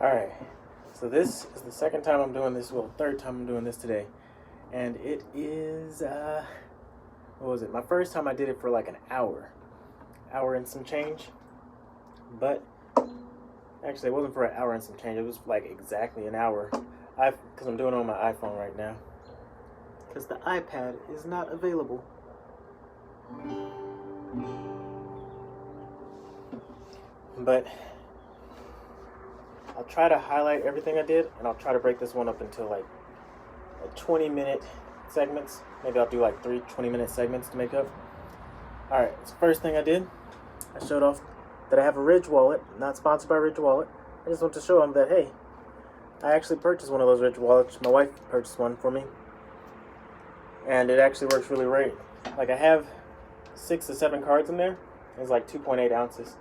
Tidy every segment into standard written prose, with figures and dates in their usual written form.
Alright, so this is the second time I'm doing this, well, third time I'm doing this today. And it is, what was it? My first time I did it for like an hour and some change. But, actually it wasn't for an hour and some change, it was like exactly an hour. Because I'm doing it on my iPhone right now. Because the iPad is not available. But I'll try to highlight everything I did, and I'll try to break this one up into like 20-minute segments. Maybe I'll do like 3 20-minute segments to make up. Alright, so first thing I did, I showed off that I have a Ridge wallet, not sponsored by Ridge Wallet. I just want to show them that, hey, I actually purchased one of those Ridge wallets. My wife purchased one for me, and it actually works really great. Like, I have 6 to 7 cards in there. It's like 2.8 ounces.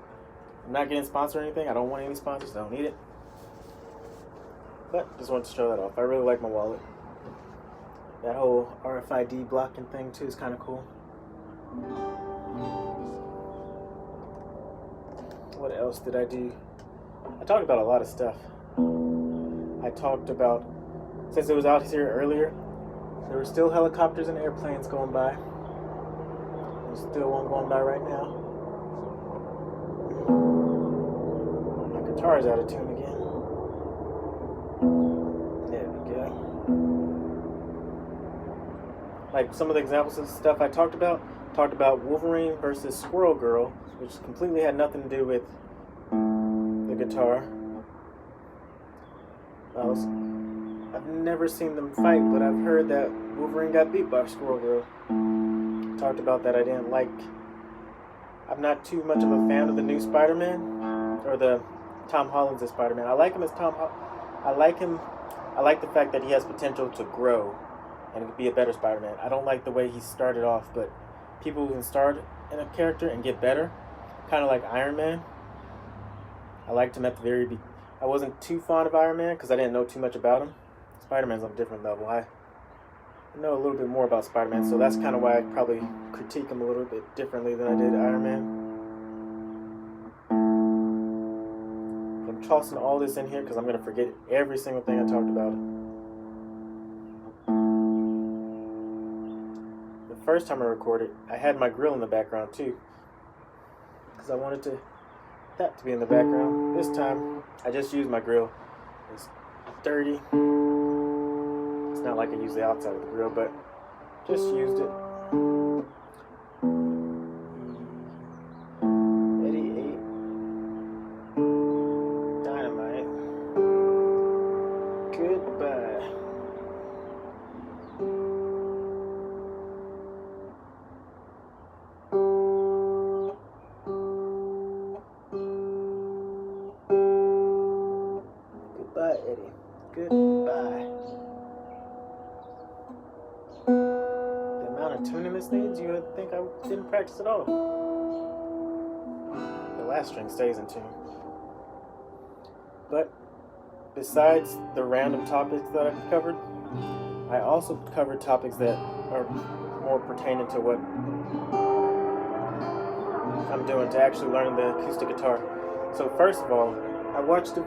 I'm not getting sponsored or anything. I don't want any sponsors. I don't need it. But just wanted to show that off. I really like my wallet. That whole RFID blocking thing too is kind of cool. What else did I do? I talked about a lot of stuff. I talked about, since it was out here earlier, there were still helicopters and airplanes going by. There's still one going by right now. My guitar's out of tune again. There we go. Like some of the examples of stuff I talked about Wolverine versus Squirrel Girl, which completely had nothing to do with the guitar. I've never seen them fight, but I've heard that Wolverine got beat by Squirrel Girl. Talked about that. I'm not too much of a fan of the new Spider-Man, or the Tom Holland's Spider-Man. I like him as I like the fact that he has potential to grow and be a better Spider-Man. I don't like the way he started off, but people who can start in a character and get better, kind of like Iron Man. I liked him at the very beginning. I wasn't too fond of Iron Man because I didn't know too much about him. Spider-Man's on a different level. I know a little bit more about Spider-Man, so that's kind of why I probably critique him a little bit differently than I did Iron Man. I'm tossing all this in here because I'm going to forget every single thing I talked about. The first time I recorded, I had my grill in the background too, because I wanted that to be in the background. This time, I just used my grill. It's dirty. It's not like I use the outside of the grill, but just used it. Dynamite. Goodbye. Goodbye, Eddie. Goodbye. The amount of tuning this needs, you would think I didn't practice at all. The last string stays in tune. But besides the random topics that I covered, I also covered topics that are more pertaining to what I'm doing to actually learn the acoustic guitar. So first of all, I watched a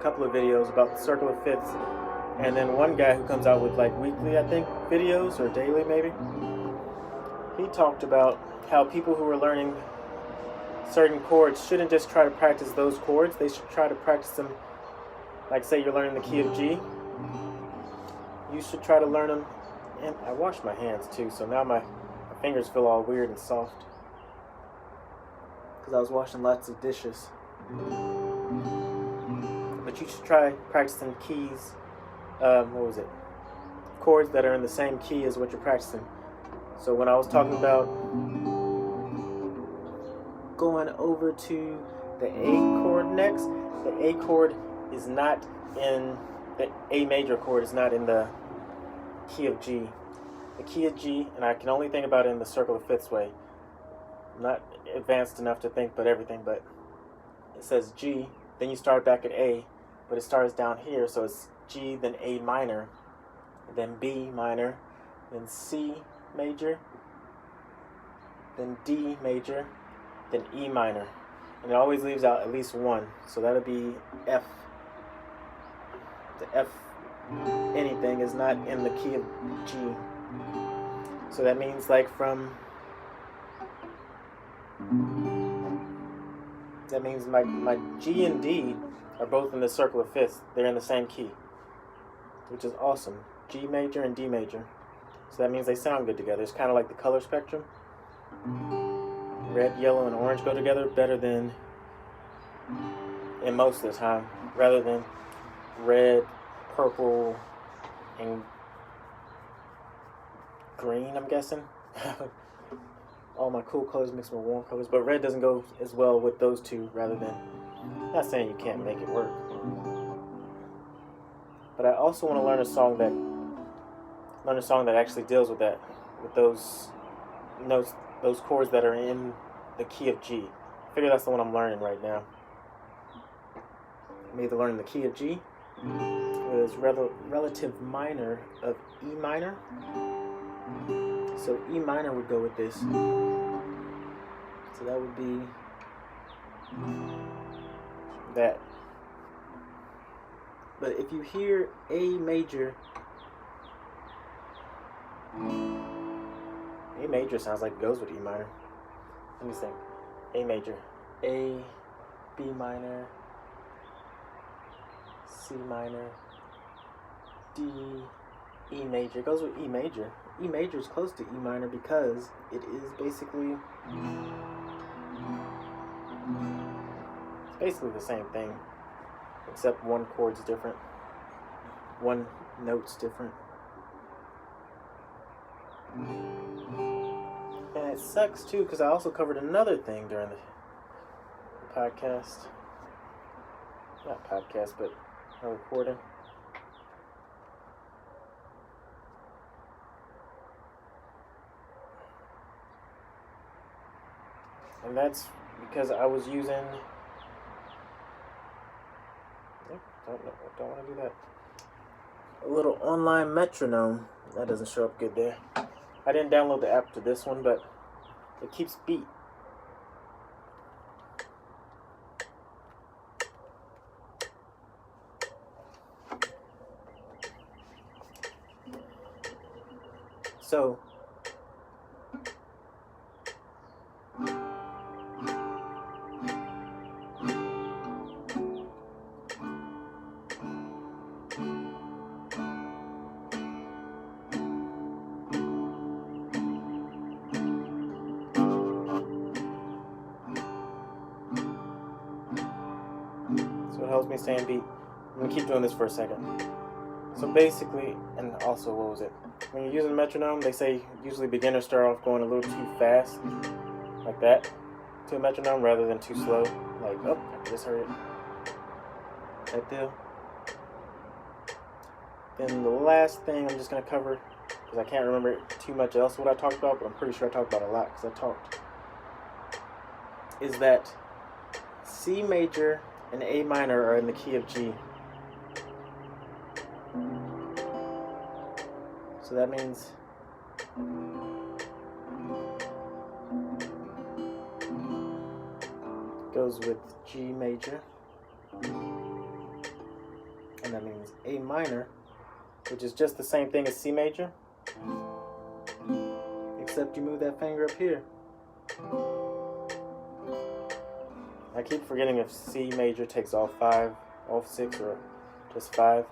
couple of videos about the circle of fifths, and then one guy who comes out with like weekly, I think, videos, or daily maybe, he talked about how people who are learning certain chords shouldn't just try to practice those chords. They should try to practice them, like say you're learning the key of G, you should try to learn them. And I washed my hands too, so now my fingers feel all weird and soft because I was washing lots of dishes. But you should try practicing keys, chords that are in the same key as what you're practicing. So when I was talking about going over to the A chord next, the A chord is not in, the A major chord is not in the key of G. The key of G, and I can only think about it in the circle of fifths way. I'm not advanced enough to think about everything, but it says G, then you start back at A, but it starts down here, so it's G, then A minor, then B minor, then C major, then D major, then E minor. and it always leaves out at least one. So that'll be F. The F anything is not in the key of G. So that means like that means my G and D are both in the circle of fifths. They're in the same key, which is awesome. G major and D major. So that means they sound good together. It's kind of like the color spectrum. Red, yellow, and orange go together better than, in most of the time, rather than red, purple, and green, I'm guessing. All my cool colors mixed with warm colors, but red doesn't go as well with those two rather than, not saying you can't make it work. But I also want to learn a song that actually deals with that, with those notes, those chords that are in the key of G. I figure that's the one I'm learning right now. I'm either learning the key of G, or this relative minor of E minor. So E minor would go with this. So that would be that. But if you hear A major, A major sounds like it goes with E minor. Let me sing. A major, A, B minor, C minor, D, E major. It goes with E major. E major is close to E minor because it is basically the same thing, except one chord's different, one note's different. And it sucks too because I also covered another thing during the podcast. Not podcast, but a recording. And that's because I was using, don't want to do that, a little online metronome. That doesn't show up good there. I didn't download the app to this one, but it keeps beat. So it helps me stay in beat. I'm going to keep doing this for a second. So basically, and also, what was it? When you're using a metronome, they say usually beginners start off going a little too fast, like that, to a metronome rather than too slow. Like, oh, I just heard it. That deal. Then the last thing I'm just going to cover, because I can't remember too much else what I talked about, but I'm pretty sure I talked about a lot because I talked, is that C major and A minor are in the key of G. So that means goes with G major, and that means A minor, which is just the same thing as C major, except you move that finger up here. I keep forgetting if C major takes all 5, all 6, or just 5.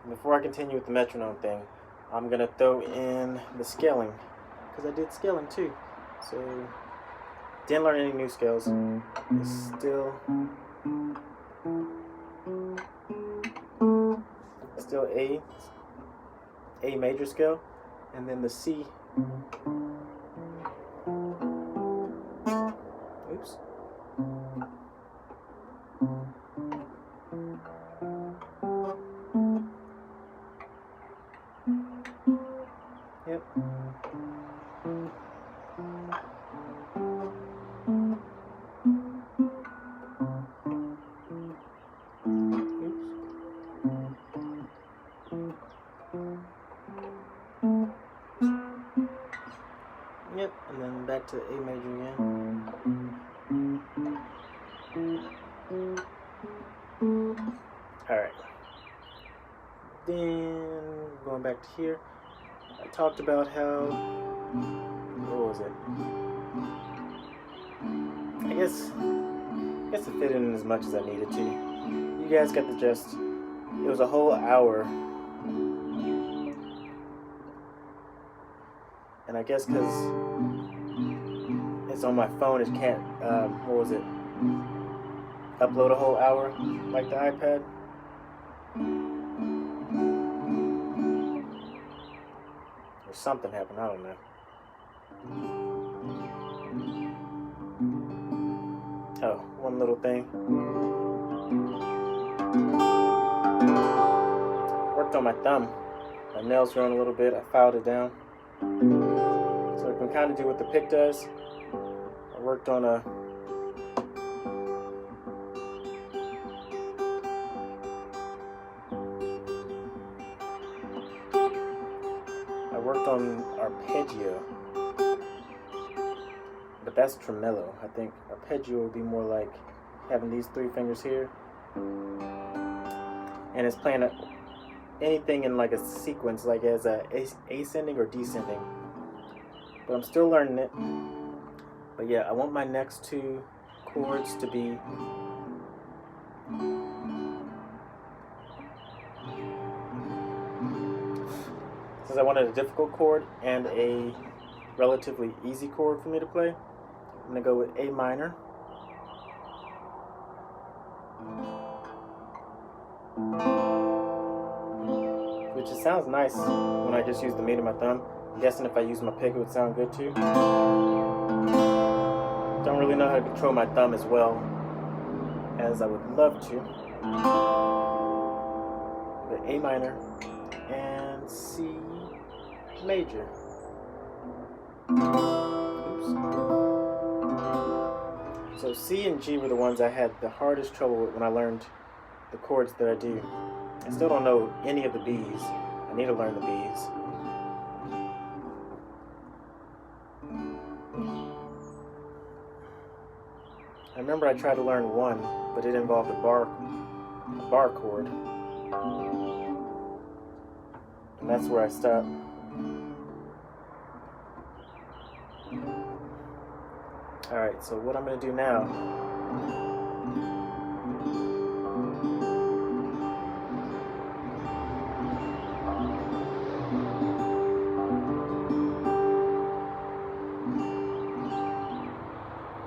Before I continue with the metronome thing, I'm going to throw in the scaling, because I did scaling too. So, didn't learn any new scales. It's still A major scale, and then the C. Oops. Yep. back to A major again. Alright. Then going back to here, I talked about how, what was it? I guess it fit in as much as I needed to. You guys got the gist. It was a whole hour. And I guess because it's on my phone, it can't, upload a whole hour like the iPad. Or something happened, I don't know. Oh, one little thing. Worked on my thumb. My nail's growing a little bit. I filed it down. So I can kind of do what the pick does. I worked on arpeggio. But that's tremolo. I think arpeggio would be more like having these three fingers here. And it's playing anything in like a sequence, like as a ascending or descending. But I'm still learning it. But yeah, I want my next two chords to be since I wanted a difficult chord and a relatively easy chord for me to play, I'm going to go with A minor. Which just sounds nice when I just use the meat of my thumb. I'm guessing if I use my pick it would sound good too. Don't really know how to control my thumb as well as I would love to. But A minor and C major. Oops. So C and G were the ones I had the hardest trouble with when I learned the chords that I do. I still don't know any of the B's. I need to learn the B's. I remember I tried to learn one, but it involved a bar chord. And that's where I stopped. Alright, so what I'm going to do now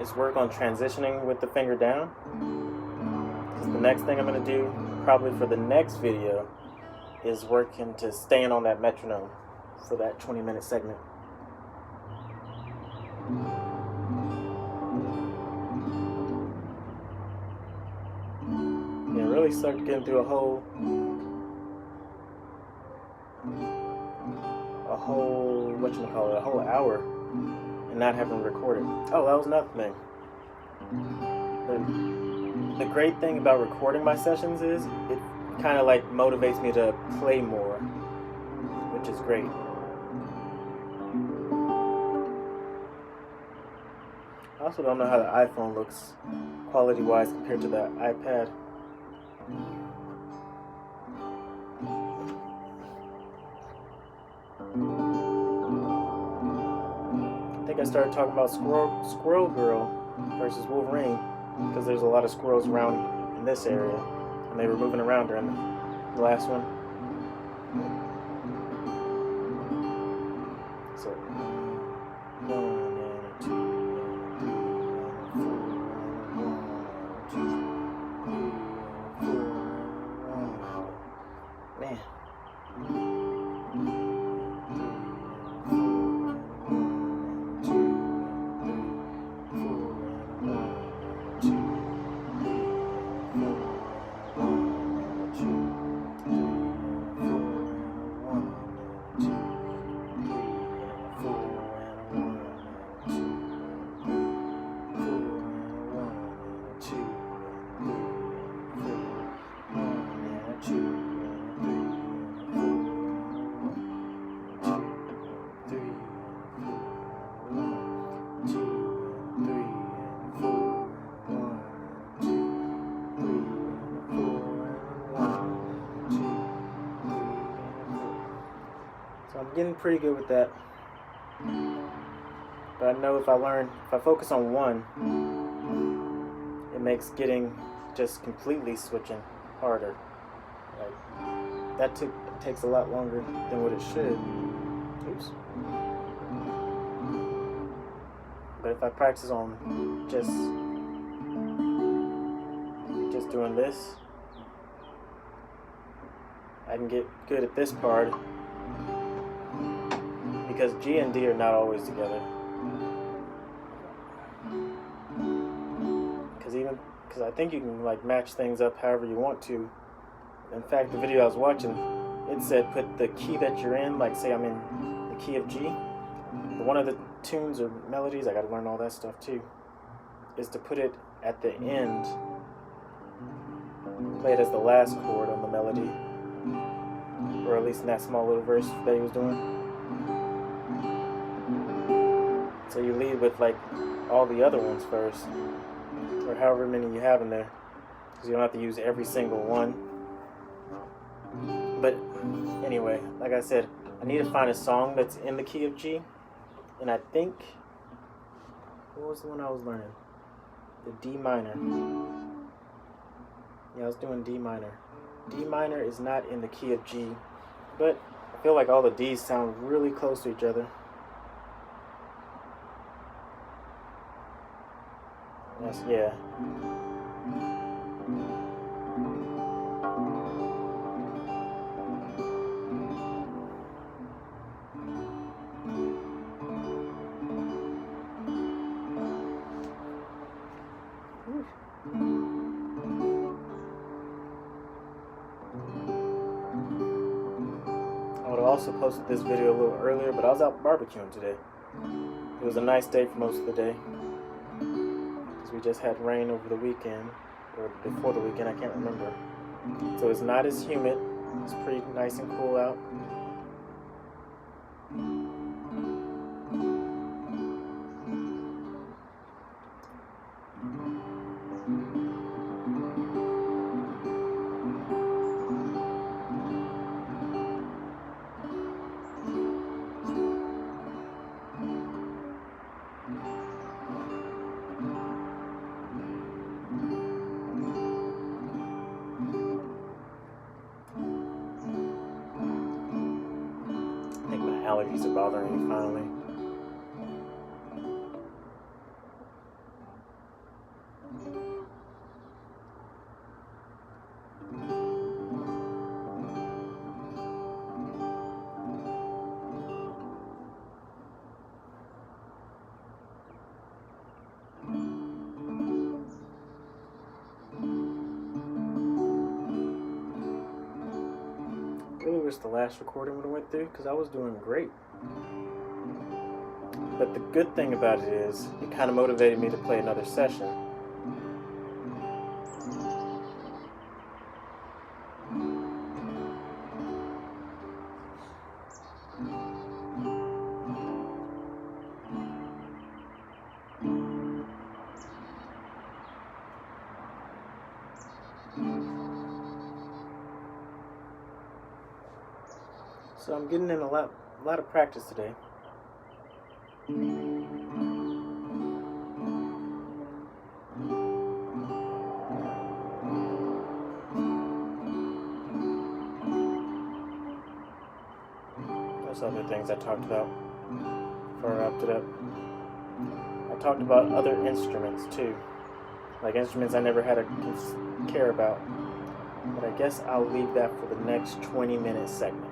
is work on transitioning with the finger down. Because the next thing I'm going to do, probably for the next video, is working to staying on that metronome for that 20-minute segment. It really sucked getting through a whole hour and not having to record it. Oh, that was another thing. The great thing about recording my sessions is it kind of like motivates me to play more, which is great. I also don't know how the iPhone looks quality-wise compared to the iPad. I think I started talking about Squirrel Girl versus Wolverine because there's a lot of squirrels around in this area, and they were moving around during the last one. So 1 and 2 and 3 and 4 and 1 and 2 and 3 and 4 and 1. Man. getting pretty good with that. But I know if I focus on one, it makes getting just completely switching harder. Like that takes a lot longer than what it should. Oops. But if I practice on just doing this, I can get good at this part, because G and D are not always together. Because I think you can like match things up however you want to. In fact, the video I was watching, it said put the key that you're in, like say I'm in the key of G. One of the tunes or melodies, I gotta learn all that stuff too, is to put it at the end, play it as the last chord on the melody, or at least in that small little verse that he was doing. So you lead with like all the other ones first, or however many you have in there, because you don't have to use every single one. But anyway, like I said, I need to find a song that's in the key of G, and I think, what was the one I was learning? The D minor. Yeah, I was doing D minor. D minor is not in the key of G, but I feel like all the D's sound really close to each other. Yes, yeah. I would have also posted this video a little earlier, but I was out barbecuing today. It was a nice day for most of the day, because we just had rain over the weekend, or before the weekend, I can't remember. So it's not as humid. It's pretty nice and cool out. Allergies are bothering me finally. I really wish the last recording would have went through, because I was doing great. But the good thing about it is, it kind of motivated me to play another session. So I'm getting in a lot of practice today. Those other things I talked about before I wrapped it up. I talked about other instruments too, like instruments I never had to care about. But I guess I'll leave that for the next 20-minute segment.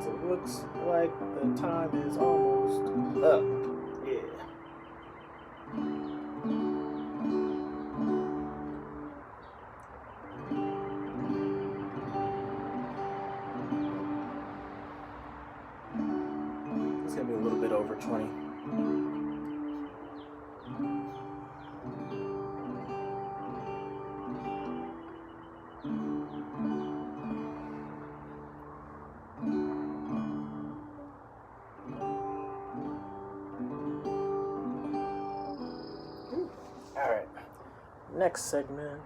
So it looks like the time is almost up. Yeah. It's gonna be a little bit over 20. All right, next segment.